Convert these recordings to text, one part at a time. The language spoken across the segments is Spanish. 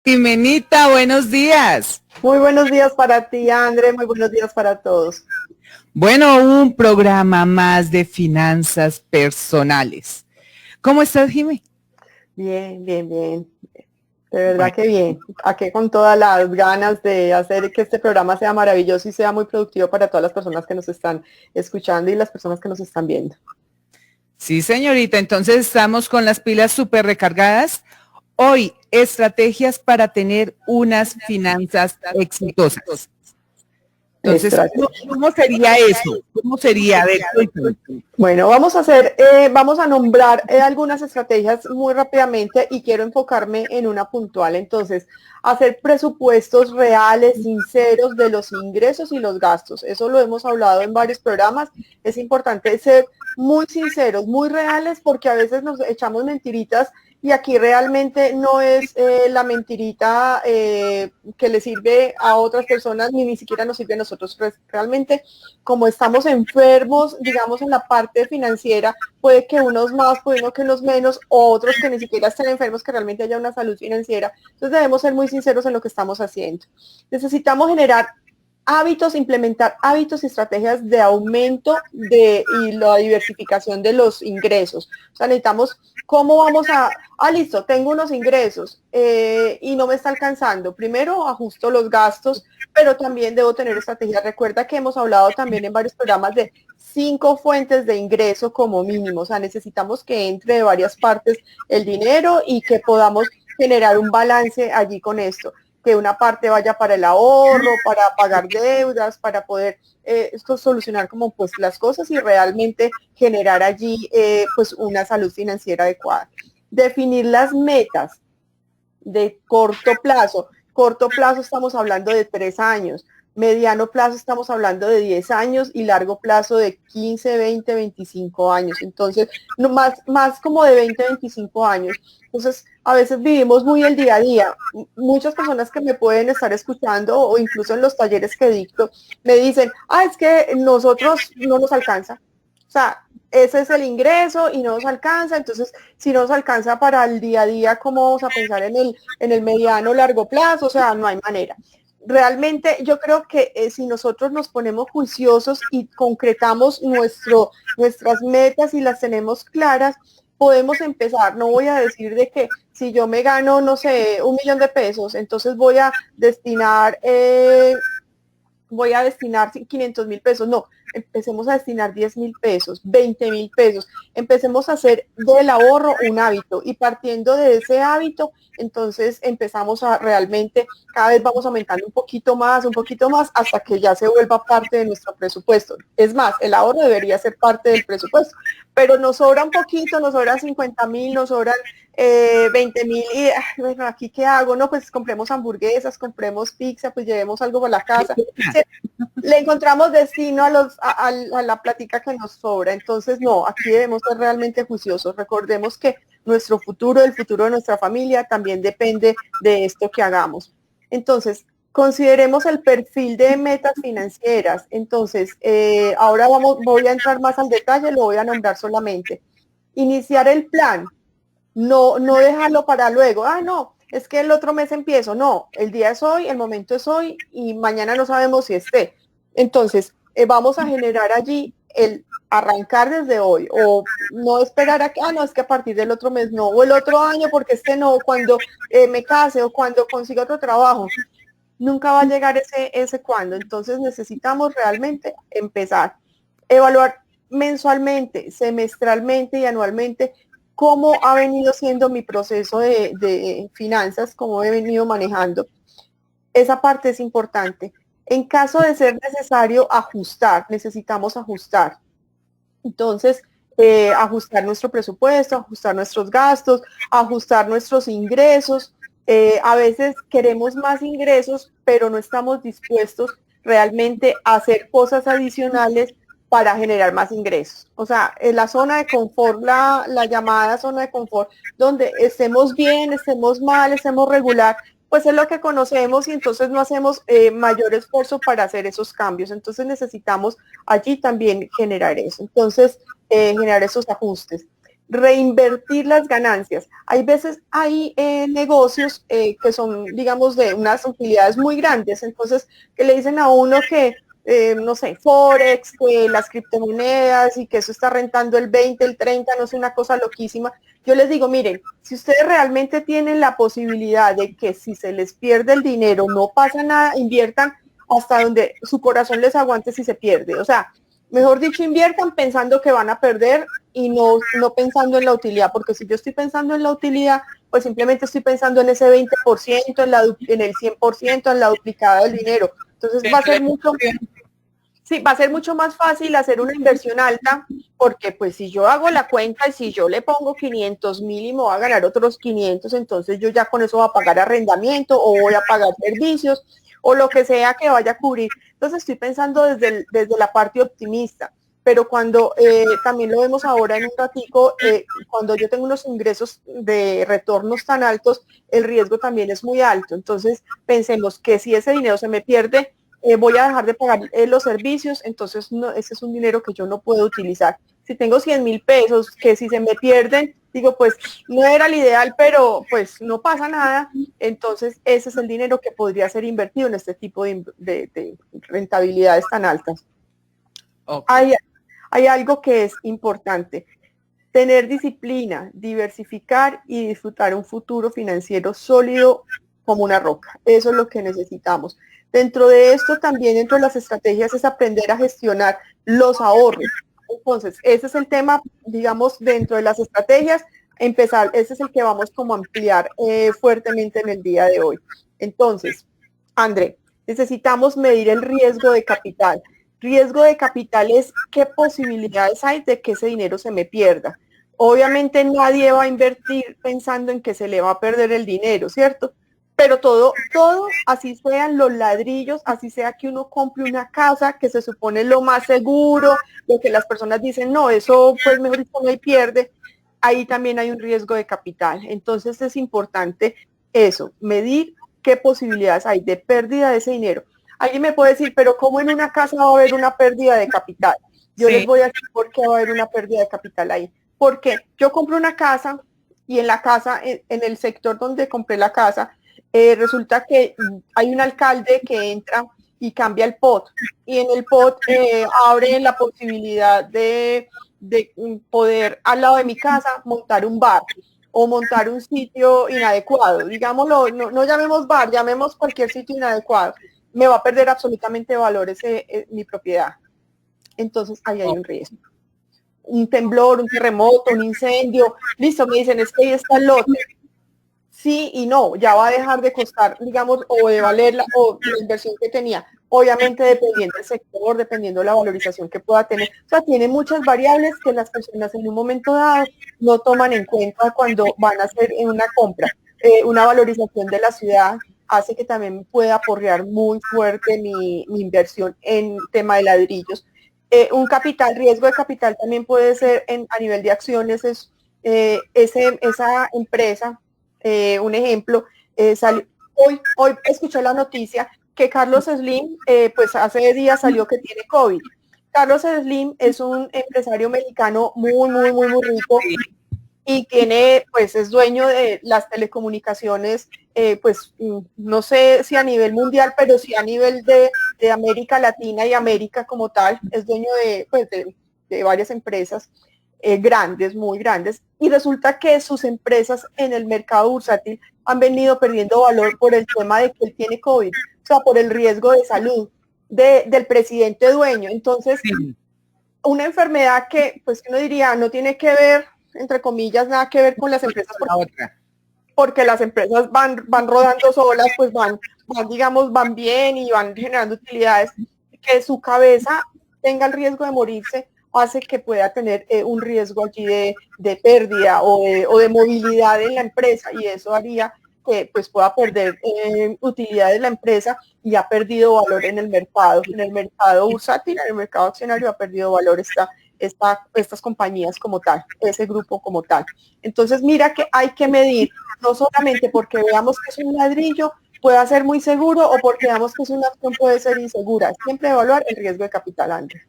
Jimenita, buenos días. Muy buenos días para ti, André, muy buenos días para todos. Bueno, un programa más de finanzas personales. ¿Cómo estás, Jimé? Bien. De verdad Bueno, que bien. Aquí con todas las ganas de hacer que este programa sea maravilloso y sea muy productivo para todas las personas que nos están escuchando y las personas que nos están viendo. sí, señorita, entonces estamos con las pilas súper recargadas. Hoy, estrategias para tener unas finanzas exitosas. Entonces, Estrategia. ¿cómo sería eso? ¿Cómo sería? A ver, cuéntame. Bueno, vamos a nombrar algunas estrategias muy rápidamente y quiero enfocarme en una puntual. Entonces, hacer presupuestos reales, sinceros de los ingresos y los gastos. Eso lo hemos hablado en varios programas. Es importante ser muy sinceros, muy reales, porque a veces nos echamos mentiritas y aquí realmente no es la mentirita que le sirve a otras personas ni siquiera nos sirve a nosotros. Realmente, como estamos enfermos, digamos, en la parte financiera, puede que unos más, puede que unos menos, o otros que ni siquiera estén enfermos, que realmente haya una salud financiera. Entonces debemos ser muy sinceros en lo que estamos haciendo. Necesitamos generar hábitos, implementar hábitos y estrategias de aumento y la diversificación de los ingresos. O sea, necesitamos cómo vamos listo, tengo unos ingresos y no me está alcanzando. Primero ajusto los gastos, pero también debo tener estrategias. Recuerda que hemos hablado también en varios programas de 5 fuentes de ingreso como mínimo. O sea, necesitamos que entre de varias partes el dinero y que podamos generar un balance allí con esto, que una parte vaya para el ahorro, para pagar deudas, para poder esto solucionar como pues las cosas y realmente generar allí pues una salud financiera adecuada. Definir las metas de corto plazo. Corto plazo estamos hablando de 3 años, mediano plazo estamos hablando de 10 años y largo plazo de 15, 20, 25 años. Entonces, no, más como de 20, 25 años. Entonces, a veces vivimos muy el día a día. Muchas personas que me pueden estar escuchando o incluso en los talleres que dicto me dicen, es que nosotros no nos alcanza. O sea, ese es el ingreso y no nos alcanza. Entonces, si no nos alcanza para el día a día, ¿cómo vamos a pensar en el mediano o largo plazo? O sea, no hay manera. Realmente yo creo que si nosotros nos ponemos juiciosos y concretamos nuestras metas y las tenemos claras, podemos empezar. No voy a decir de que si yo me gano, no sé, 1.000.000 de pesos, entonces voy a destinar 500.000 pesos. No, empecemos a destinar 10.000 pesos, 20.000 pesos. Empecemos a hacer del ahorro un hábito y partiendo de ese hábito, entonces empezamos a realmente, cada vez vamos aumentando un poquito más, hasta que ya se vuelva parte de nuestro presupuesto. Es más, el ahorro debería ser parte del presupuesto, pero nos sobra un poquito, nos sobran 50.000, nos sobran 20.000 y bueno, aquí qué hago, no, pues compremos hamburguesas, compremos pizza, pues llevemos algo para la casa. ¿Sí? Le encontramos destino a la plática que nos sobra. Entonces, no, aquí debemos ser realmente juiciosos. Recordemos que nuestro futuro, el futuro de nuestra familia, también depende de esto que hagamos. Entonces, consideremos el perfil de metas financieras. Entonces, ahora voy a entrar más al detalle, lo voy a nombrar solamente. Iniciar el plan, no dejarlo para luego. No, es que el otro mes empiezo. No, el día es hoy, el momento es hoy y mañana no sabemos si esté. Entonces, vamos a generar allí el arrancar desde hoy o no esperar a que, no, es que a partir del otro mes no, o el otro año porque no, cuando me case o cuando consiga otro trabajo. Nunca va a llegar ese cuando. Entonces necesitamos realmente empezar. Evaluar mensualmente, semestralmente y anualmente cómo ha venido siendo mi proceso de finanzas, cómo he venido manejando. Esa parte es importante. En caso de ser necesario ajustar, necesitamos ajustar. Entonces, ajustar nuestro presupuesto, ajustar nuestros gastos, ajustar nuestros ingresos. A veces queremos más ingresos, pero no estamos dispuestos realmente a hacer cosas adicionales para generar más ingresos. O sea, en la zona de confort, la llamada zona de confort, donde estemos bien, estemos mal, estemos regular, pues es lo que conocemos y entonces no hacemos mayor esfuerzo para hacer esos cambios. Entonces necesitamos allí también generar eso. Entonces, generar esos ajustes. reinvertir las ganancias. Hay veces hay negocios que son, digamos, de unas utilidades muy grandes, entonces que le dicen a uno que, no sé, Forex, que las criptomonedas y que eso está rentando el 20, el 30, no sé, una cosa loquísima. Yo les digo, miren, si ustedes realmente tienen la posibilidad de que si se les pierde el dinero no pasa nada, inviertan hasta donde su corazón les aguante si se pierde. O sea, mejor dicho, inviertan pensando que van a perder y no pensando en la utilidad, porque si yo estoy pensando en la utilidad, pues simplemente estoy pensando en ese 20%, en el 100%, en la duplicada del dinero. Entonces va a ser mucho, sí, va a ser mucho más fácil hacer una inversión alta, porque pues si yo hago la cuenta y si yo le pongo 500,000 y me voy a ganar otros 500, entonces yo ya con eso voy a pagar arrendamiento o voy a pagar servicios o lo que sea que vaya a cubrir. Entonces estoy pensando desde la parte optimista, pero cuando también lo vemos ahora en un ratico, cuando yo tengo unos ingresos de retornos tan altos, el riesgo también es muy alto. Entonces pensemos que si ese dinero se me pierde, voy a dejar de pagar los servicios, entonces no, ese es un dinero que yo no puedo utilizar. Si tengo 100,000 pesos, que si se me pierden, digo, pues no era el ideal, pero pues no pasa nada, entonces ese es el dinero que podría ser invertido en este tipo de rentabilidades tan altas. Okay. Hay algo que es importante, tener disciplina, diversificar y disfrutar un futuro financiero sólido como una roca. Eso es lo que necesitamos. Dentro de esto también, dentro de las estrategias, es aprender a gestionar los ahorros. Entonces, ese es el tema, digamos, dentro de las estrategias, empezar, ese es el que vamos como a ampliar fuertemente en el día de hoy. Entonces, André, necesitamos medir el riesgo de capital. Riesgo de capital es qué posibilidades hay de que ese dinero se me pierda. Obviamente nadie va a invertir pensando en que se le va a perder el dinero, ¿cierto? Pero todo, así sean los ladrillos, así sea que uno compre una casa, que se supone lo más seguro, lo que las personas dicen, no, eso pues mejor dicho no hay pierde, ahí también hay un riesgo de capital. Entonces es importante eso, medir qué posibilidades hay de pérdida de ese dinero. Alguien me puede decir, pero ¿cómo en una casa va a haber una pérdida de capital? Yo les voy a decir por qué va a haber una pérdida de capital ahí. Porque yo compro una casa y en la casa, en el sector donde compré la casa, resulta que hay un alcalde que entra y cambia el POT. Y en el POT abre la posibilidad de poder al lado de mi casa montar un bar o montar un sitio inadecuado. Digámoslo, no llamemos bar, llamemos cualquier sitio inadecuado. Me va a perder absolutamente valor mi propiedad. Entonces ahí hay un riesgo. Un temblor, un terremoto, un incendio, listo, me dicen, es que ahí está el lote. Sí y no, ya va a dejar de costar, digamos, o de valer la inversión que tenía. Obviamente dependiendo del sector, dependiendo de la valorización que pueda tener. O sea, tiene muchas variables que las personas en un momento dado no toman en cuenta cuando van a hacer una compra. Una valorización de la ciudad hace que también pueda aporrear muy fuerte mi inversión en tema de ladrillos. Un capital, riesgo de capital también puede ser a nivel de acciones, es esa empresa, un ejemplo, hoy escuché la noticia que Carlos Slim, pues hace días salió que tiene COVID. Carlos Slim es un empresario mexicano muy rico y tiene, pues es dueño de las telecomunicaciones, pues no sé si a nivel mundial, pero sí a nivel de América Latina y América como tal, es dueño de varias empresas grandes, muy grandes, y resulta que sus empresas en el mercado bursátil han venido perdiendo valor por el tema de que él tiene COVID, o sea, por el riesgo de salud del presidente dueño. Entonces, una enfermedad que, pues uno diría, no tiene que ver, entre comillas, nada que ver con las empresas, porque las empresas van rodando solas, pues digamos, van bien y van generando utilidades, que su cabeza tenga el riesgo de morirse hace que pueda tener un riesgo allí de pérdida o de movilidad en la empresa, y eso haría que pues pueda perder utilidad de la empresa y ha perdido valor en el mercado bursátil, en el mercado accionario ha perdido valor estas compañías como tal, ese grupo como tal. Entonces mira que hay que medir, no solamente porque veamos que es un ladrillo pueda ser muy seguro o porque veamos que es una acción puede ser insegura, siempre evaluar el riesgo de capital antes.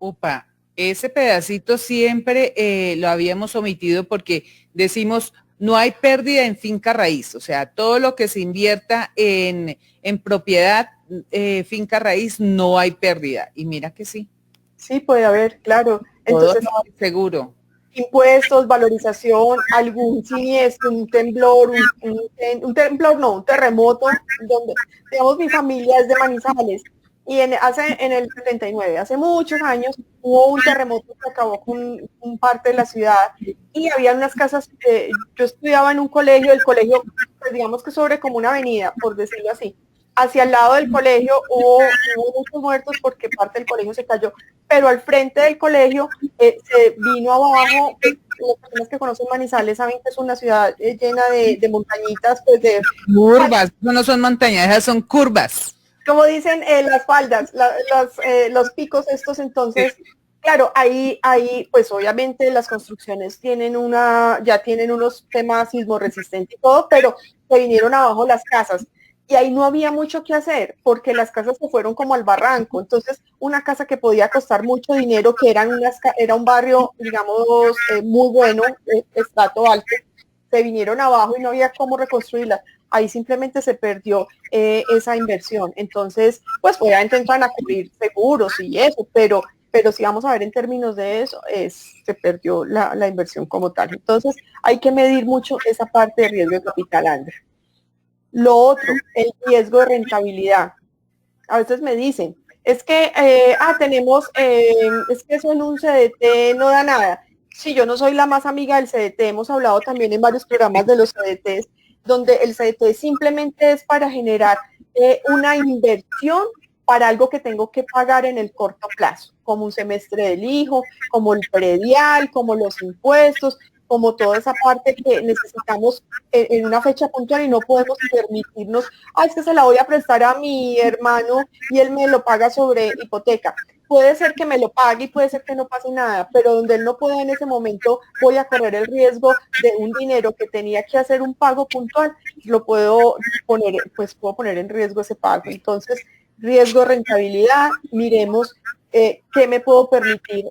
Upa, Ese pedacito siempre lo habíamos omitido porque decimos, no hay pérdida en finca raíz, o sea, todo lo que se invierta en propiedad, finca raíz, no hay pérdida. Y mira que sí. Sí, puede haber, claro. Todo Entonces, seguro. impuestos, valorización, algún siniestro, un temblor, un temblor, no, un terremoto, donde, digamos, mi familia es de Manizales, y en el 79, hace muchos años, hubo un terremoto que acabó con parte de la ciudad, y había unas casas, yo estudiaba en un colegio, el colegio, pues digamos que sobre como una avenida, por decirlo así. Hacia el lado del colegio hubo muchos muertos porque parte del colegio se cayó, pero al frente del colegio se vino abajo. Pues, las personas que conocen Manizales saben que es una ciudad llena de montañitas, pues de curvas, no son montañas, esas son curvas. Como dicen, las faldas, los picos estos. Entonces, claro, ahí, pues obviamente las construcciones ya tienen unos temas sismorresistentes y todo, pero se vinieron abajo las casas. Y ahí no había mucho que hacer, porque las casas se fueron como al barranco. Entonces, una casa que podía costar mucho dinero, que era un barrio, digamos, muy bueno, estrato alto, se vinieron abajo y no había cómo reconstruirla. Ahí simplemente se perdió esa inversión. Entonces, pues obviamente entran a cubrir seguros y eso, pero si vamos a ver en términos de eso, se perdió la inversión como tal. Entonces, hay que medir mucho esa parte de riesgo de capital, André. Lo otro, el riesgo de rentabilidad. A veces me dicen, es que, es que eso en un CDT no da nada. Si yo no soy la más amiga del CDT, hemos hablado también en varios programas de los CDTs, donde el CDT simplemente es para generar una inversión para algo que tengo que pagar en el corto plazo, como un semestre del hijo, como el predial, como los impuestos, como toda esa parte que necesitamos en una fecha puntual y no podemos permitirnos, es que se la voy a prestar a mi hermano y él me lo paga sobre hipoteca. Puede ser que me lo pague y puede ser que no pase nada, pero donde él no puede en ese momento, voy a correr el riesgo de un dinero que tenía que hacer un pago puntual, lo puedo poner en riesgo ese pago. Entonces, riesgo, rentabilidad, miremos qué me puedo permitir,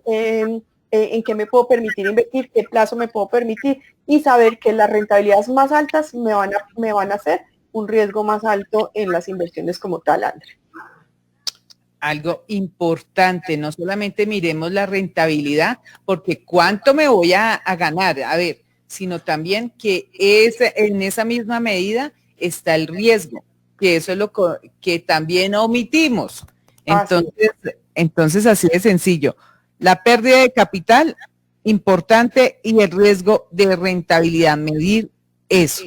en qué me puedo permitir invertir, qué plazo me puedo permitir, y saber que las rentabilidades más altas me van a hacer un riesgo más alto en las inversiones como tal, André. Algo importante, no solamente miremos la rentabilidad, porque cuánto me voy a ganar, a ver, sino también que en esa misma medida está el riesgo, que eso es lo que también omitimos. Entonces así de sencillo. La pérdida de capital, importante, y el riesgo de rentabilidad, medir eso.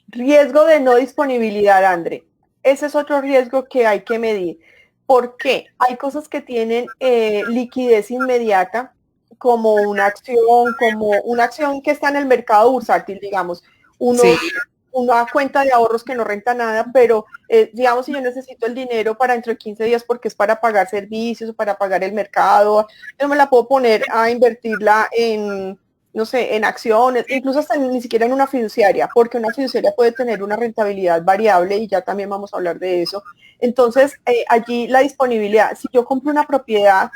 Riesgo de no disponibilidad, André. Ese es otro riesgo que hay que medir. ¿Por qué? Hay cosas que tienen liquidez inmediata, como una acción que está en el mercado bursátil, digamos. Una cuenta de ahorros que no renta nada, pero digamos, si yo necesito el dinero para dentro de 15 días porque es para pagar servicios o para pagar el mercado, yo me la puedo poner a invertirla en, no sé, en acciones, incluso hasta ni siquiera en una fiduciaria, porque una fiduciaria puede tener una rentabilidad variable y ya también vamos a hablar de eso. Entonces, allí la disponibilidad, si yo compro una propiedad,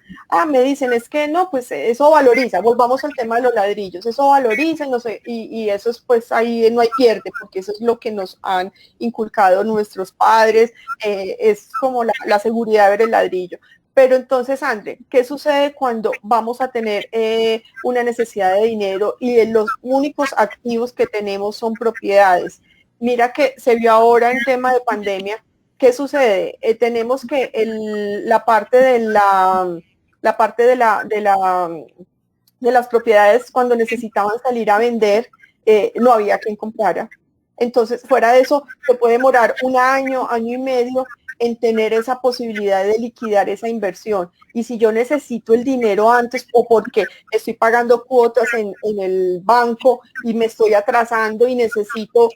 me dicen, es que no, pues eso valoriza, volvamos al tema de los ladrillos, eso valoriza, no sé, y eso es, pues ahí no hay pierde, porque eso es lo que nos han inculcado nuestros padres, es como la seguridad de ver el ladrillo. Pero entonces, André, ¿qué sucede cuando vamos a tener una necesidad de dinero y los únicos activos que tenemos son propiedades? Mira que se vio ahora en tema de pandemia. ¿Qué sucede? Tenemos que la parte de las propiedades, cuando necesitaban salir a vender, no había quien comprara. Entonces, fuera de eso, se puede demorar un año, año y medio en tener esa posibilidad de liquidar esa inversión. Y si yo necesito el dinero antes, o porque estoy pagando cuotas en el banco y me estoy atrasando y necesito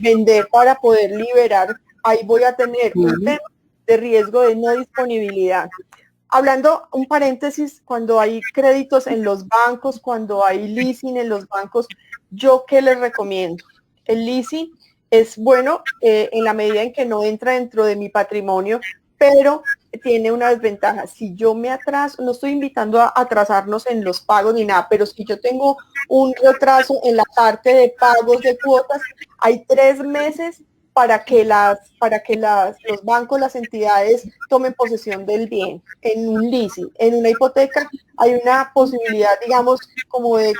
vender para poder liberar, ahí voy a tener un tema de riesgo de no disponibilidad. Hablando un paréntesis, cuando hay créditos en los bancos, cuando hay leasing en los bancos, ¿yo qué les recomiendo? El leasing es bueno en la medida en que no entra dentro de mi patrimonio, pero tiene una desventaja. Si yo me atraso, no estoy invitando a atrasarnos en los pagos ni nada, pero si yo tengo un retraso en la parte de pagos de cuotas, hay 3 meses para que los bancos, las entidades tomen posesión del bien en un leasing. En una hipoteca hay una posibilidad, digamos, como de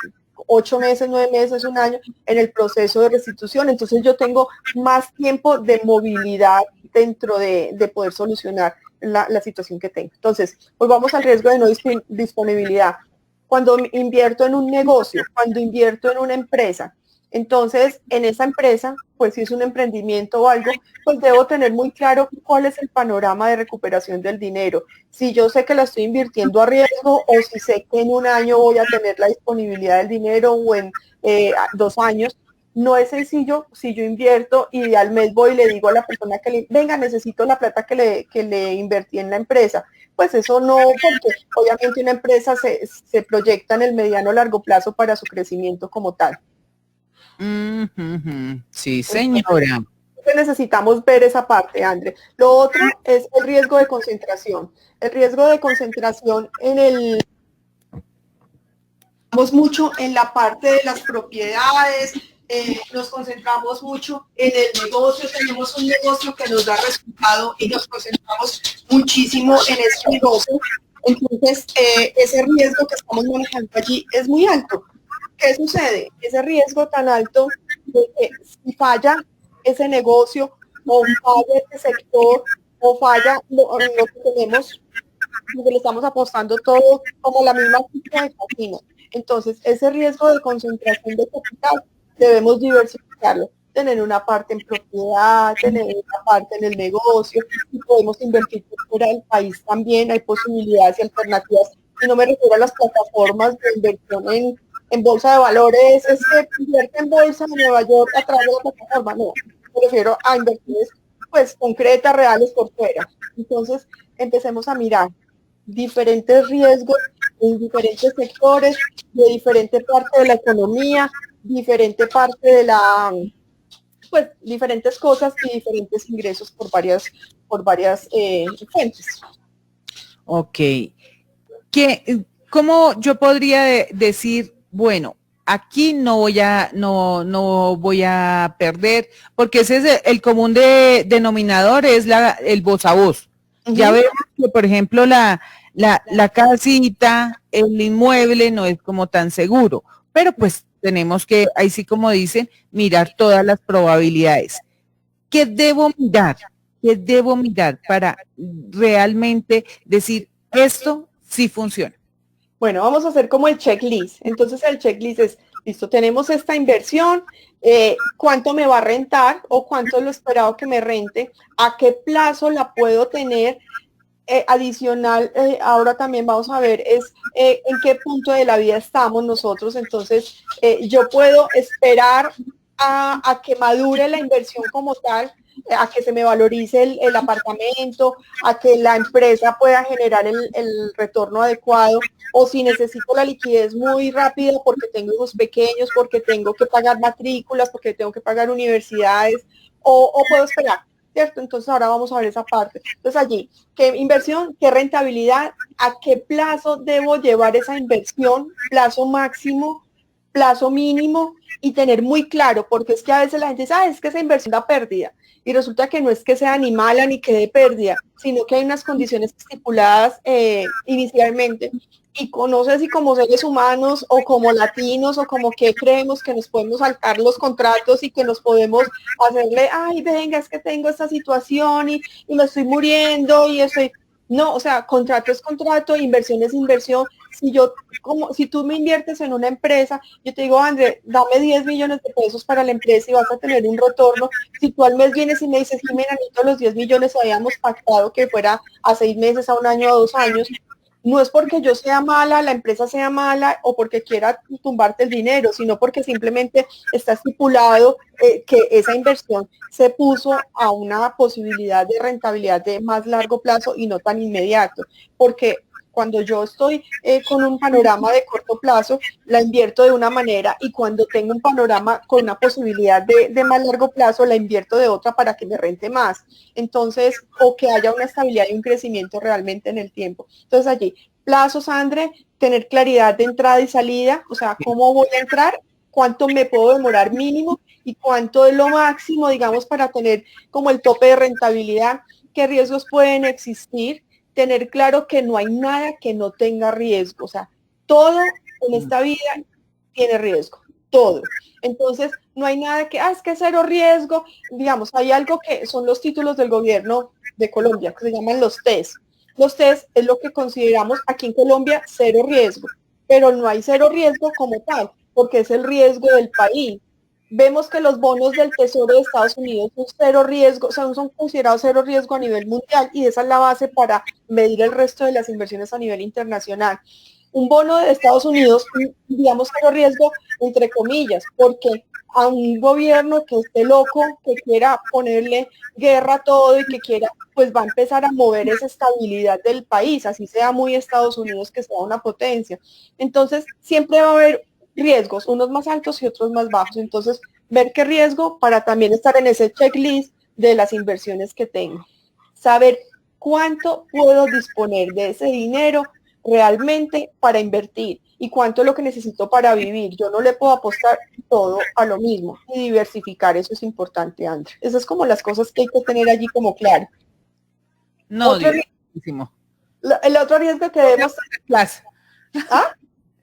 8 meses, 9 meses, un año en el proceso de restitución. Entonces yo tengo más tiempo de movilidad dentro de poder solucionar la situación que tengo. Entonces, volvamos al riesgo de no disponibilidad. Cuando invierto en un negocio, cuando invierto en una empresa, entonces en esa empresa, pues si es un emprendimiento o algo, pues debo tener muy claro cuál es el panorama de recuperación del dinero. Si yo sé que la estoy invirtiendo a riesgo o si sé que en un año voy a tener la disponibilidad del dinero o en 2 años. No es sencillo si yo invierto y al mes voy y le digo a la persona que venga, necesito la plata que le invertí en la empresa. Pues eso no, porque obviamente una empresa se proyecta en el mediano o largo plazo para su crecimiento como tal. Sí, señora. Entonces, necesitamos ver esa parte, André. Lo otro es el riesgo de concentración. El riesgo de concentración mucho en la parte de las propiedades, nos concentramos mucho en el negocio, tenemos un negocio que nos da resultado y nos concentramos muchísimo en ese negocio. Entonces, ese riesgo que estamos manejando allí es muy alto. ¿Qué sucede? Ese riesgo tan alto de que si falla ese negocio o falla ese sector o falla lo que tenemos, lo que le estamos apostando todo como la misma ficha de casino. Entonces, ese riesgo de concentración de capital debemos diversificarlo, tener una parte en propiedad, tener una parte en el negocio, y podemos invertir fuera del país también, hay posibilidades y alternativas. Y no me refiero a las plataformas de inversión en bolsa de valores, es que invierte en bolsa en Nueva York a través de la plataforma, no, me refiero a inversiones pues concretas, reales por fuera. Entonces, empecemos a mirar diferentes riesgos en diferentes sectores, de diferente parte de la economía, diferente parte de la, pues diferentes cosas y diferentes ingresos por varias fuentes. Ok. ¿Cómo yo podría decir, bueno, aquí no voy a perder, porque ese es el común denominador, es el voz a voz. Ya vemos que, por ejemplo, la casita, el inmueble no es como tan seguro, pero pues tenemos que, ahí sí como dicen, mirar todas las probabilidades. ¿Qué debo mirar? ¿Qué debo mirar para realmente decir esto sí funciona? Bueno, vamos a hacer como el checklist. Entonces el checklist es, listo, tenemos esta inversión, ¿cuánto me va a rentar o cuánto es lo esperado que me rente? ¿A qué plazo la puedo tener? Adicional, ahora también vamos a ver es en qué punto de la vida estamos nosotros. Entonces, yo puedo esperar a que madure la inversión como tal, a que se me valorice el apartamento, a que la empresa pueda generar el retorno adecuado, o si necesito la liquidez muy rápida porque tengo hijos pequeños, porque tengo que pagar matrículas, porque tengo que pagar universidades, o puedo esperar. ¿Cierto? Entonces ahora vamos a ver esa parte. Entonces allí, ¿qué inversión? ¿Qué rentabilidad? ¿A qué plazo debo llevar esa inversión? Plazo máximo, plazo mínimo, y tener muy claro, porque es que a veces la gente dice, es que esa inversión da pérdida. Y resulta que no es que sea ni mala ni que dé pérdida, sino que hay unas condiciones estipuladas inicialmente. Y no sé si como seres humanos o como latinos o como que creemos que nos podemos saltar los contratos y que nos podemos hacerle, venga, es que tengo esta situación y me estoy muriendo y estoy... No, o sea, contrato es contrato, inversión es inversión. Si tú me inviertes en una empresa, yo te digo, André, dame 10 millones de pesos para la empresa y vas a tener un retorno. Si tú al mes vienes y me dices, Jimena, necesito los 10 millones, habíamos pactado que fuera a 6 meses, a un año, a 2 años, no es porque yo sea mala, la empresa sea mala o porque quiera tumbarte el dinero, sino porque simplemente está estipulado que esa inversión se puso a una posibilidad de rentabilidad de más largo plazo y no tan inmediato. Porque Cuando yo estoy con un panorama de corto plazo, la invierto de una manera, y cuando tengo un panorama con una posibilidad de más largo plazo, la invierto de otra para que me rente más. Entonces, o que haya una estabilidad y un crecimiento realmente en el tiempo. Entonces allí, plazos, André, tener claridad de entrada y salida, o sea, cómo voy a entrar, cuánto me puedo demorar mínimo y cuánto es lo máximo, digamos, para tener como el tope de rentabilidad, qué riesgos pueden existir, tener claro que no hay nada que no tenga riesgo, o sea, todo en esta vida tiene riesgo, todo. Entonces, no hay nada que, es que cero riesgo, digamos, hay algo que son los títulos del gobierno de Colombia, que se llaman los TES. Los TES es lo que consideramos aquí en Colombia cero riesgo, pero no hay cero riesgo como tal, porque es el riesgo del país. Vemos que los bonos del Tesoro de Estados Unidos son cero riesgo, son considerados cero riesgo a nivel mundial, y esa es la base para medir el resto de las inversiones a nivel internacional. Un bono de Estados Unidos, digamos cero riesgo, entre comillas, porque a un gobierno que esté loco, que quiera ponerle guerra a todo y que quiera, pues va a empezar a mover esa estabilidad del país, así sea muy Estados Unidos, que sea una potencia. Entonces, siempre va a haber riesgos, unos más altos y otros más bajos. Entonces, ver qué riesgo para también estar en ese checklist de las inversiones que tengo. Saber cuánto puedo disponer de ese dinero realmente para invertir y cuánto es lo que necesito para vivir. Yo no le puedo apostar todo a lo mismo, y diversificar, eso es importante, André. Esas es como las cosas que hay que tener allí como claro. No, el otro riesgo que debemos... ¿Ah?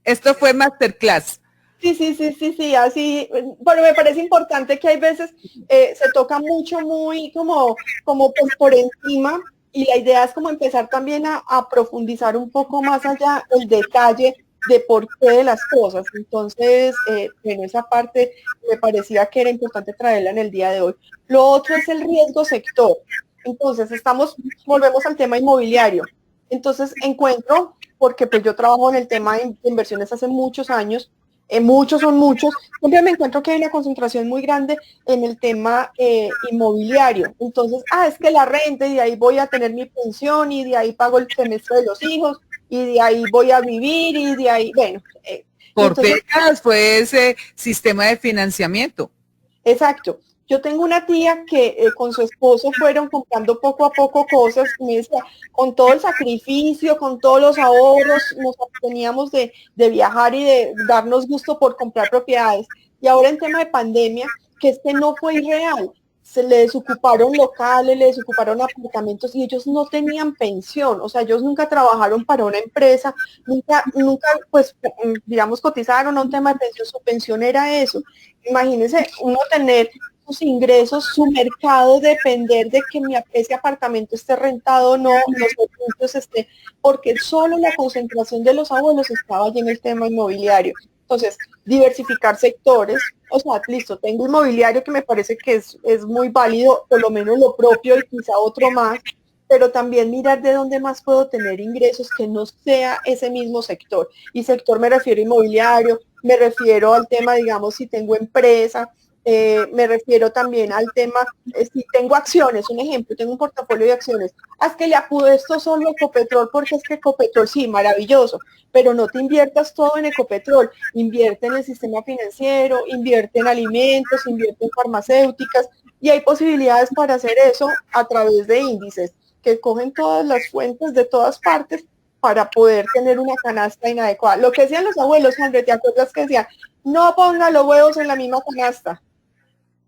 Esto fue masterclass. Sí, así, bueno, me parece importante que hay veces se toca mucho, muy como pues por encima, y la idea es como empezar también a profundizar un poco más allá el detalle de por qué de las cosas. Entonces, bueno, esa parte me parecía que era importante traerla en el día de hoy. Lo otro es el riesgo sector. Entonces, volvemos al tema inmobiliario. Entonces, encuentro, porque pues yo trabajo en el tema de inversiones hace muchos años, muchos son muchos, siempre me encuentro que hay una concentración muy grande en el tema inmobiliario. Entonces, es que la renta, y de ahí voy a tener mi pensión, y de ahí pago el semestre de los hijos, y de ahí voy a vivir, y de ahí, bueno. Por décadas fue ese sistema de financiamiento. Exacto. Yo tengo una tía que con su esposo fueron comprando poco a poco cosas, y me decía, con todo el sacrificio, con todos los ahorros, nos absteníamos de viajar y de darnos gusto por comprar propiedades. Y ahora en tema de pandemia, que este no fue irreal, se le desocuparon locales, le desocuparon apartamentos, y ellos no tenían pensión, o sea, ellos nunca trabajaron para una empresa, nunca, pues, digamos, cotizaron a un tema de pensión, su pensión era eso. Imagínense uno tener sus ingresos, su mercado, depender de que ese apartamento esté rentado o no, los recursos esté, porque solo la concentración de los abuelos estaba allí en el tema inmobiliario. Entonces, diversificar sectores, o sea, listo, tengo inmobiliario que me parece que es muy válido, por lo menos lo propio y quizá otro más, pero también mirar de dónde más puedo tener ingresos que no sea ese mismo sector. Y sector me refiero a inmobiliario, me refiero al tema, digamos, si tengo empresa, me refiero también al tema, si tengo acciones, un ejemplo, tengo un portafolio de acciones, es que le apudo esto solo a Ecopetrol, porque es que Ecopetrol sí, maravilloso, pero no te inviertas todo en Ecopetrol, invierte en el sistema financiero, invierte en alimentos, invierte en farmacéuticas, y hay posibilidades para hacer eso a través de índices que cogen todas las fuentes de todas partes para poder tener una canasta inadecuada. Lo que decían los abuelos, André, ¿te acuerdas que decían? No ponga los huevos en la misma canasta.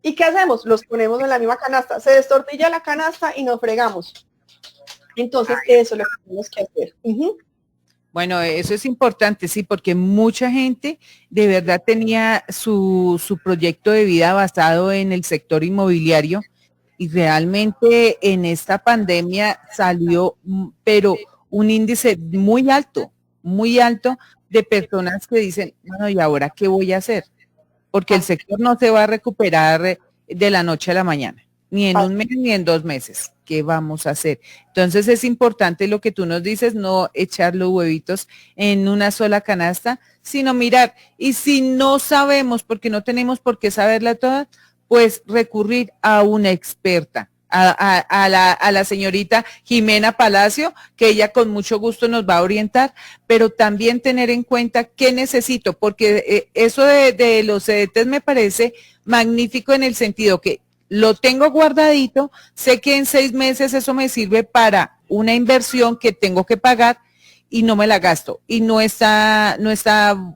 ¿Y qué hacemos? Los ponemos en la misma canasta. Se destortilla la canasta y nos fregamos. Entonces, eso es lo que tenemos que hacer. Bueno, eso es importante, sí, porque mucha gente de verdad tenía su proyecto de vida basado en el sector inmobiliario, y realmente en esta pandemia salió, pero un índice muy alto de personas que dicen, bueno, ¿y ahora qué voy a hacer? Porque el sector no se va a recuperar de la noche a la mañana, ni en un mes ni en 2 meses. ¿Qué vamos a hacer? Entonces es importante lo que tú nos dices, no echar los huevitos en una sola canasta, sino mirar. Y si no sabemos, porque no tenemos por qué saberla toda, pues recurrir a una experta a la señorita Jimena Palacio, que ella con mucho gusto nos va a orientar, pero también tener en cuenta qué necesito, porque eso de los CDTs me parece magnífico en el sentido que lo tengo guardadito, sé que en 6 meses eso me sirve para una inversión que tengo que pagar y no me la gasto y no está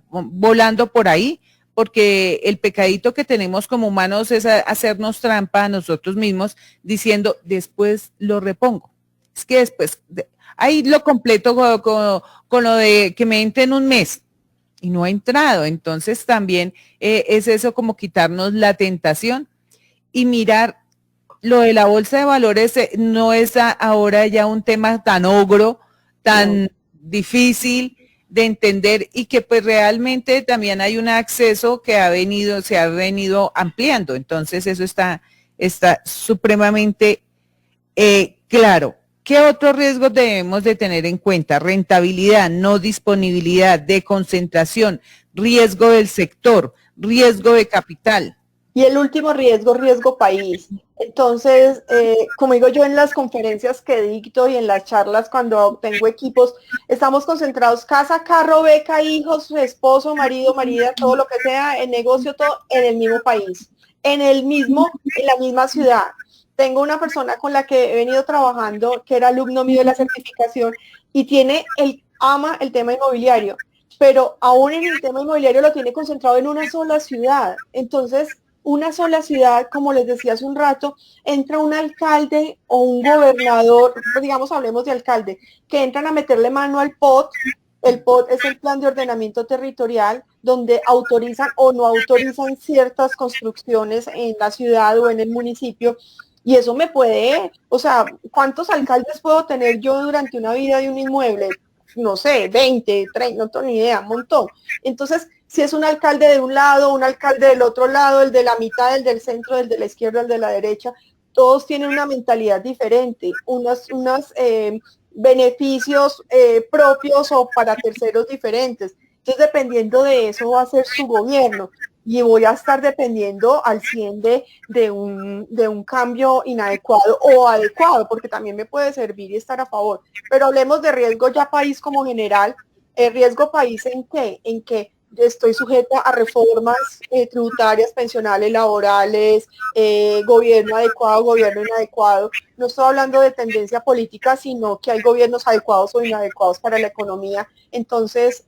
volando por ahí, porque el pecadito que tenemos como humanos es hacernos trampa a nosotros mismos diciendo después lo repongo. Es que después, ahí lo completo con lo de que me entre en un mes y no ha entrado. Entonces también es eso como quitarnos la tentación y mirar lo de la bolsa de valores no es ahora ya un tema tan ogro, tan difícil de entender y que pues realmente también hay un acceso que se ha venido ampliando. Entonces eso está supremamente claro. ¿Qué otros riesgos debemos de tener en cuenta? Rentabilidad, no disponibilidad, de concentración, riesgo del sector, riesgo de capital. Y el último riesgo, riesgo país. Entonces, como digo yo en las conferencias que dicto y en las charlas cuando tengo equipos, estamos concentrados casa, carro, beca, hijos, esposo, marido, marida, todo lo que sea, el negocio, todo en el mismo país, en la misma ciudad. Tengo una persona con la que he venido trabajando, que era alumno mío de la certificación, y ama el tema inmobiliario, pero aún en el tema inmobiliario lo tiene concentrado en una sola ciudad. Entonces, una sola ciudad, como les decía hace un rato, entra un alcalde o un gobernador, digamos, hablemos de alcalde, que entran a meterle mano al POT. El POT es el Plan de Ordenamiento Territorial, donde autorizan o no autorizan ciertas construcciones en la ciudad o en el municipio. Y eso me puede, o sea, ¿cuántos alcaldes puedo tener yo durante una vida de un inmueble? No sé, 20, 30, no tengo ni idea, un montón. Entonces, si es un alcalde de un lado, un alcalde del otro lado, el de la mitad, el del centro, el de la izquierda, el de la derecha, todos tienen una mentalidad diferente, unos beneficios propios o para terceros diferentes. Entonces, dependiendo de eso va a ser su gobierno y voy a estar dependiendo al 100 de un cambio inadecuado o adecuado, porque también me puede servir y estar a favor. Pero hablemos de riesgo ya país como general. ¿El riesgo país en qué? En que estoy sujeta a reformas tributarias, pensionales, laborales, gobierno adecuado, gobierno inadecuado. No estoy hablando de tendencia política, sino que hay gobiernos adecuados o inadecuados para la economía. Entonces,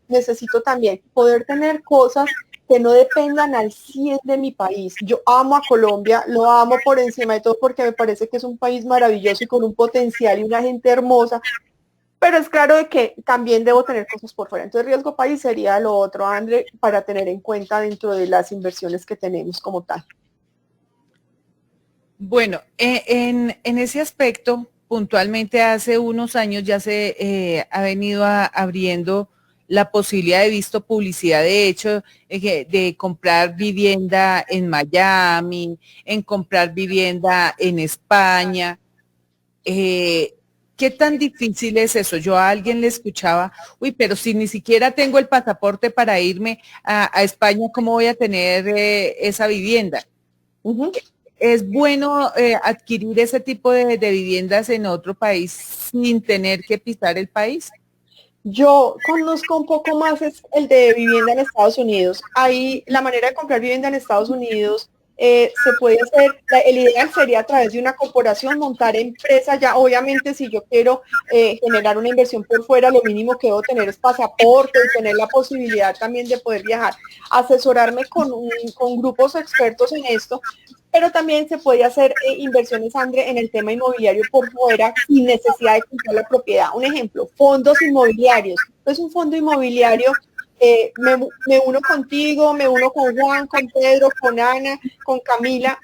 necesito también poder tener cosas que no dependan al 100 de mi país. Yo amo a Colombia, lo amo por encima de todo porque me parece que es un país maravilloso y con un potencial y una gente hermosa, pero es claro de que también debo tener cosas por fuera. Entonces, riesgo país sería lo otro, André, para tener en cuenta dentro de las inversiones que tenemos como tal. Bueno, en ese aspecto, puntualmente hace unos años ya se ha venido abriendo la posibilidad, de visto publicidad, de hecho, de comprar vivienda en Miami, en comprar vivienda en España. ¿Qué tan difícil es eso? Yo a alguien le escuchaba, uy, pero si ni siquiera tengo el pasaporte para irme a España, ¿cómo voy a tener esa vivienda? ¿Es bueno adquirir ese tipo de viviendas en otro país sin tener que pisar el país? Yo conozco un poco más el de vivienda en Estados Unidos. Ahí la manera de comprar vivienda en Estados Unidos se puede hacer, el ideal sería a través de una corporación, montar empresa ya. Obviamente, si yo quiero generar una inversión por fuera, lo mínimo que debo tener es pasaporte y tener la posibilidad también de poder viajar. Asesorarme con grupos expertos en esto, pero también se puede hacer inversiones, André, en el tema inmobiliario por fuera sin necesidad de comprar la propiedad. Un ejemplo, fondos inmobiliarios. Es un fondo inmobiliario, me uno contigo, me uno con Juan, con Pedro, con Ana, con Camila,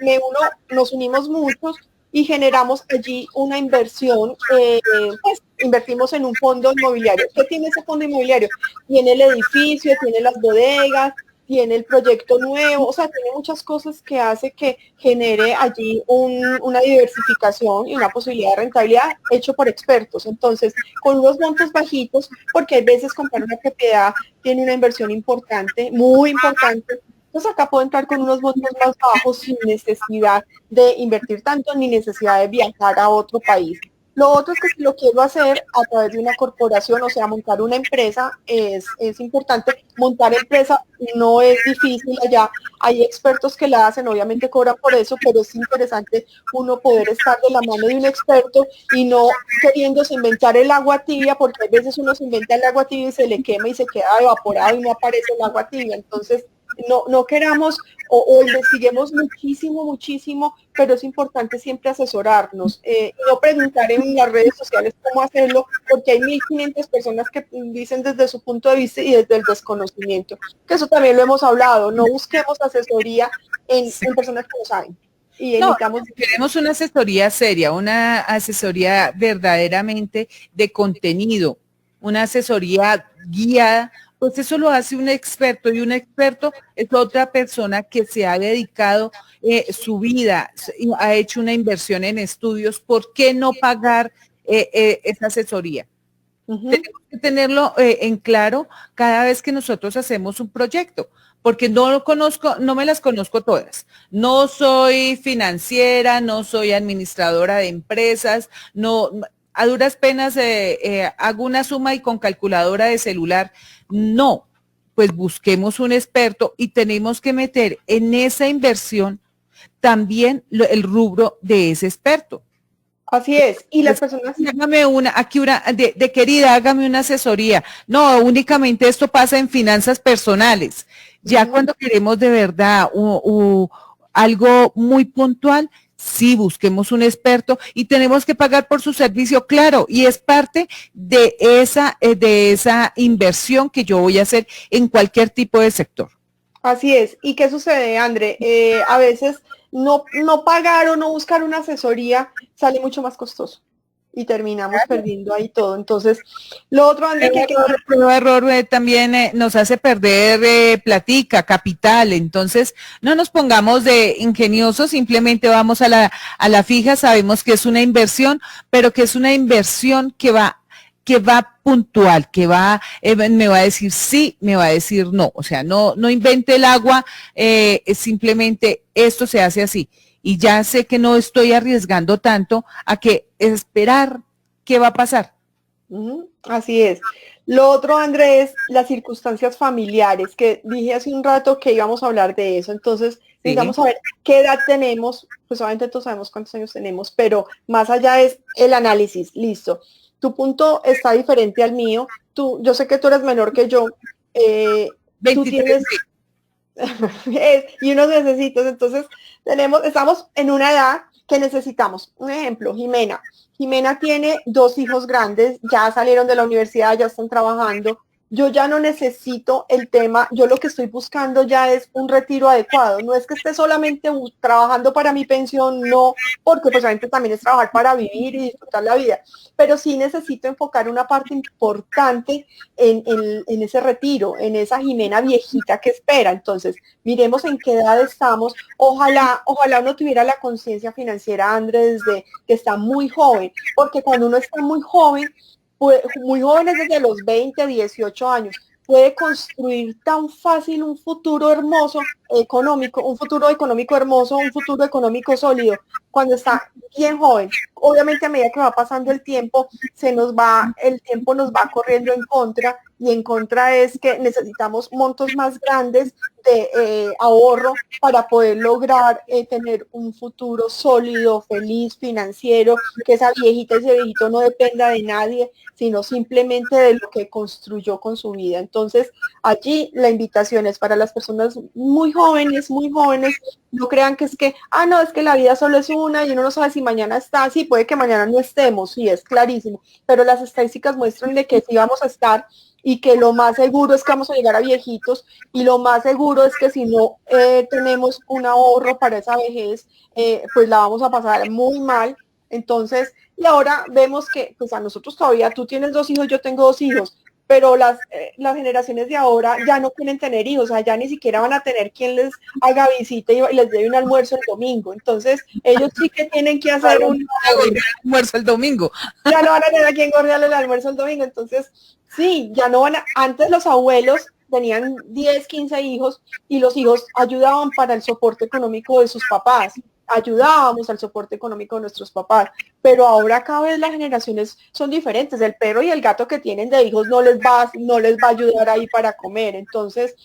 nos unimos muchos y generamos allí una inversión, pues invertimos en un fondo inmobiliario. ¿Qué tiene ese fondo inmobiliario? Tiene el edificio, tiene las bodegas, tiene el proyecto nuevo, o sea, tiene muchas cosas que hace que genere allí una diversificación y una posibilidad de rentabilidad hecho por expertos. Entonces, con unos montos bajitos, porque hay veces comprar una propiedad tiene una inversión importante, muy importante, Entonces acá puedo entrar con unos montos más bajos sin necesidad de invertir tanto ni necesidad de viajar a otro país. Lo otro es que si lo quiero hacer a través de una corporación, o sea, montar una empresa, es importante. Montar empresa no es difícil allá. Hay expertos que la hacen, obviamente cobran por eso, pero es interesante uno poder estar de la mano de un experto y no queriéndose inventar el agua tibia, porque a veces uno se inventa el agua tibia y se le quema y se queda evaporado y no aparece el agua tibia. Entonces, no queramos o investiguemos muchísimo, muchísimo, pero es importante siempre asesorarnos y no preguntar en las redes sociales cómo hacerlo, porque hay 1.500 personas que dicen desde su punto de vista y desde el desconocimiento, que eso también lo hemos hablado, no busquemos asesoría en personas que no saben. Y No, necesitamos... queremos una asesoría seria, una asesoría verdaderamente de contenido, una asesoría guiada, pues eso lo hace un experto y un experto es otra persona que se ha dedicado su vida, ha hecho una inversión en estudios. ¿Por qué no pagar esa asesoría? Tenemos que tenerlo en claro cada vez que nosotros hacemos un proyecto, porque no lo conozco, no me las conozco todas. No soy financiera, no soy administradora de empresas, no, a duras penas hago una suma y con calculadora de celular. No, pues busquemos un experto y tenemos que meter en esa inversión también el rubro de ese experto. Así es, y las personas... Hágame de querida, hágame una asesoría. No, únicamente esto pasa en finanzas personales. Ya cuando queremos de verdad algo muy puntual, sí, busquemos un experto y tenemos que pagar por su servicio, claro, y es parte de esa inversión que yo voy a hacer en cualquier tipo de sector. Así es. ¿Y qué sucede, André? A veces no pagar o no buscar una asesoría sale mucho más costoso y terminamos perdiendo ahí todo. Entonces, lo otro, André, que... El error también nos hace perder platica, capital. Entonces, no nos pongamos de ingeniosos, simplemente vamos a la fija, sabemos que es una inversión, pero que es una inversión que va puntual, que va, me va a decir sí, me va a decir no. O sea, no invente el agua, simplemente esto se hace así. Y ya sé que no estoy arriesgando tanto a que esperar qué va a pasar. Así es. Lo otro, Andrés, las circunstancias familiares, que dije hace un rato que íbamos a hablar de eso. Entonces, necesitamos saber qué edad tenemos, pues obviamente todos sabemos cuántos años tenemos, pero más allá es el análisis. Listo. Tu punto está diferente al mío. Yo sé que tú eres menor que yo. 23. Tú tienes y unos necesitos. Entonces, estamos en una edad que necesitamos. Un ejemplo, Jimena. Jimena tiene 2 hijos grandes, ya salieron de la universidad, ya están trabajando. Yo ya no necesito el tema, yo lo que estoy buscando ya es un retiro adecuado. No es que esté solamente trabajando para mi pensión, no, porque pues obviamente también es trabajar para vivir y disfrutar la vida, pero sí necesito enfocar una parte importante en ese retiro, en esa Jimena viejita que espera. Entonces, miremos en qué edad estamos. Ojalá uno tuviera la conciencia financiera, Andrés, desde que está muy joven, porque cuando uno está muy joven, muy jóvenes desde los 20, 18 años, puede construir tan fácil un futuro hermoso económico, un futuro económico hermoso, un futuro económico sólido, cuando está bien joven. Obviamente a medida que va pasando el tiempo, el tiempo nos va corriendo en contra, y en contra es que necesitamos montos más grandes de ahorro para poder lograr tener un futuro sólido, feliz, financiero, que esa viejita, ese viejito no dependa de nadie, sino simplemente de lo que construyó con su vida. Entonces, allí la invitación es para las personas muy jóvenes, no crean que es que, no, es que la vida solo es una y uno no sabe si mañana está, sí, puede que mañana no estemos, sí, es clarísimo, pero las estadísticas muestran de que sí vamos a estar y que lo más seguro es que vamos a llegar a viejitos y lo más seguro es que si no tenemos un ahorro para esa vejez, pues la vamos a pasar muy mal. Entonces, y ahora vemos que pues a nosotros todavía, tú tienes 2 hijos, yo tengo 2 hijos, pero las generaciones de ahora ya no quieren tener hijos, o sea, ya ni siquiera van a tener quien les haga visita y les dé un almuerzo el domingo. Entonces, ellos sí que tienen que hacer un almuerzo el domingo. Ya no van a tener a quien gorrearle el almuerzo el domingo. Entonces, sí, ya no van a, antes los abuelos tenían 10, 15 hijos y los hijos ayudaban para el soporte económico de sus papás, ayudábamos al soporte económico de nuestros papás, pero ahora cada vez las generaciones son diferentes. El perro y el gato que tienen de hijos no les va a ayudar ahí para comer, entonces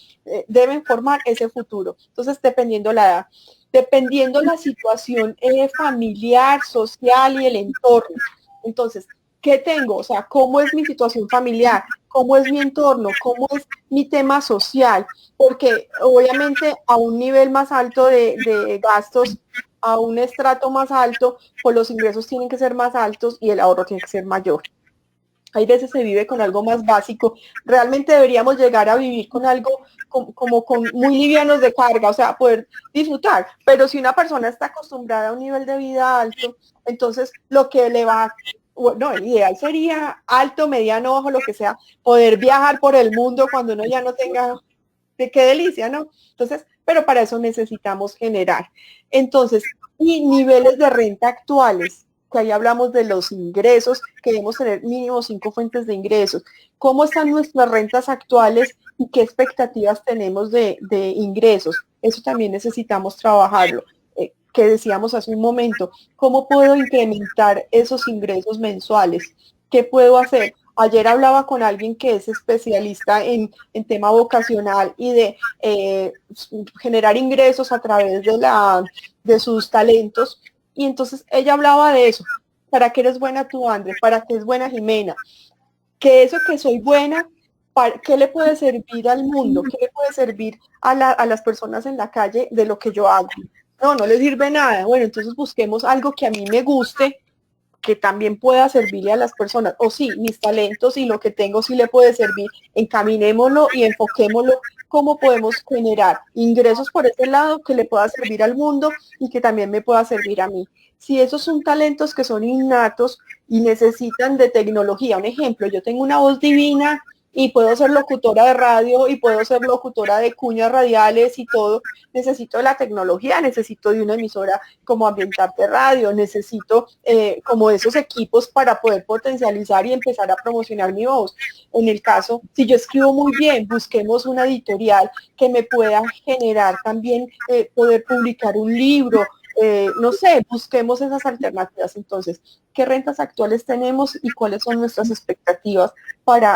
deben formar ese futuro. Entonces, dependiendo la edad, dependiendo la situación familiar, social y el entorno. Entonces, ¿qué tengo? O sea, ¿cómo es mi situación familiar? ¿Cómo es mi entorno? ¿Cómo es mi tema social? Porque obviamente a un nivel más alto de gastos, a un estrato más alto, pues los ingresos tienen que ser más altos y el ahorro tiene que ser mayor. Hay veces se vive con algo más básico. Realmente deberíamos llegar a vivir con algo como con muy livianos de carga, o sea, poder disfrutar. Pero si una persona está acostumbrada a un nivel de vida alto, entonces lo que le va, no, el ideal sería alto, mediano, bajo, lo que sea, poder viajar por el mundo cuando uno ya no tenga, de qué delicia, ¿no? Entonces, pero para eso necesitamos generar. Entonces, y niveles de renta actuales, que ahí hablamos de los ingresos, que debemos tener mínimo 5 fuentes de ingresos. ¿Cómo están nuestras rentas actuales y qué expectativas tenemos de ingresos? Eso también necesitamos trabajarlo. Que decíamos hace un momento, ¿cómo puedo incrementar esos ingresos mensuales? ¿Qué puedo hacer? Ayer hablaba con alguien que es especialista en tema vocacional y de generar ingresos a través de sus talentos. Y entonces ella hablaba de eso. ¿Para qué eres buena tú, André? ¿Para qué es buena Jimena? Que eso que soy buena, ¿qué le puede servir al mundo? ¿Qué le puede servir a las personas en la calle de lo que yo hago? No le sirve nada. Bueno, entonces busquemos algo que a mí me guste, que también pueda servirle a las personas. O sí, mis talentos y lo que tengo sí le puede servir. Encaminémoslo y enfoquémoslo. ¿Cómo podemos generar ingresos por ese lado que le pueda servir al mundo y que también me pueda servir a mí? Si esos son talentos que son innatos y necesitan de tecnología, un ejemplo, yo tengo una voz divina y puedo ser locutora de radio y puedo ser locutora de cuñas radiales y todo, necesito de la tecnología, necesito de una emisora como Ambientarte Radio, necesito como esos equipos para poder potencializar y empezar a promocionar mi voz. En el caso, si yo escribo muy bien, busquemos una editorial que me pueda generar también poder publicar un libro, no sé, busquemos esas alternativas. Entonces, ¿qué rentas actuales tenemos y cuáles son nuestras expectativas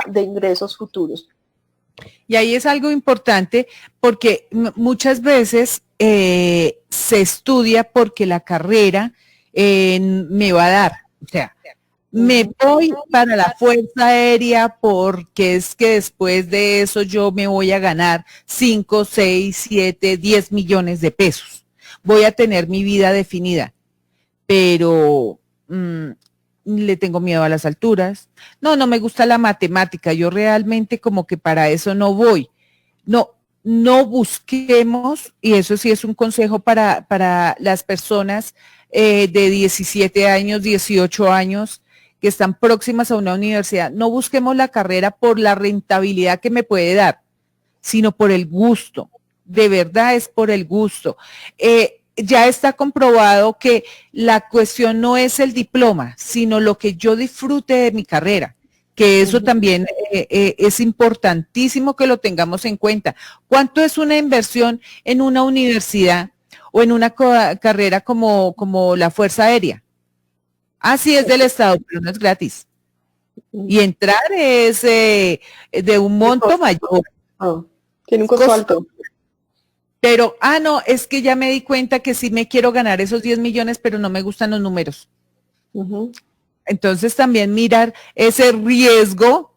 de ingresos futuros? Y ahí es algo importante porque muchas veces se estudia porque la carrera me va a dar, o sea, me voy para la Fuerza Aérea porque es que después de eso yo me voy a ganar 5, 6, 7, 10 millones de pesos. Voy a tener mi vida definida, pero le tengo miedo a las alturas. No me gusta la matemática. Yo realmente como que para eso no voy. No busquemos, y eso sí es un consejo para las personas de 17 años, 18 años, que están próximas a una universidad. No busquemos la carrera por la rentabilidad que me puede dar, sino por el gusto. De verdad es por el gusto. Ya está comprobado que la cuestión no es el diploma, sino lo que yo disfrute de mi carrera, que eso también es importantísimo que lo tengamos en cuenta. ¿Cuánto es una inversión en una universidad o en una carrera como la Fuerza Aérea? Sí, es del Estado, pero no es gratis. Y entrar es de un monto mayor. Tiene un costo alto. Pero, no, es que ya me di cuenta que sí me quiero ganar esos 10 millones, pero no me gustan los números. Entonces también mirar ese riesgo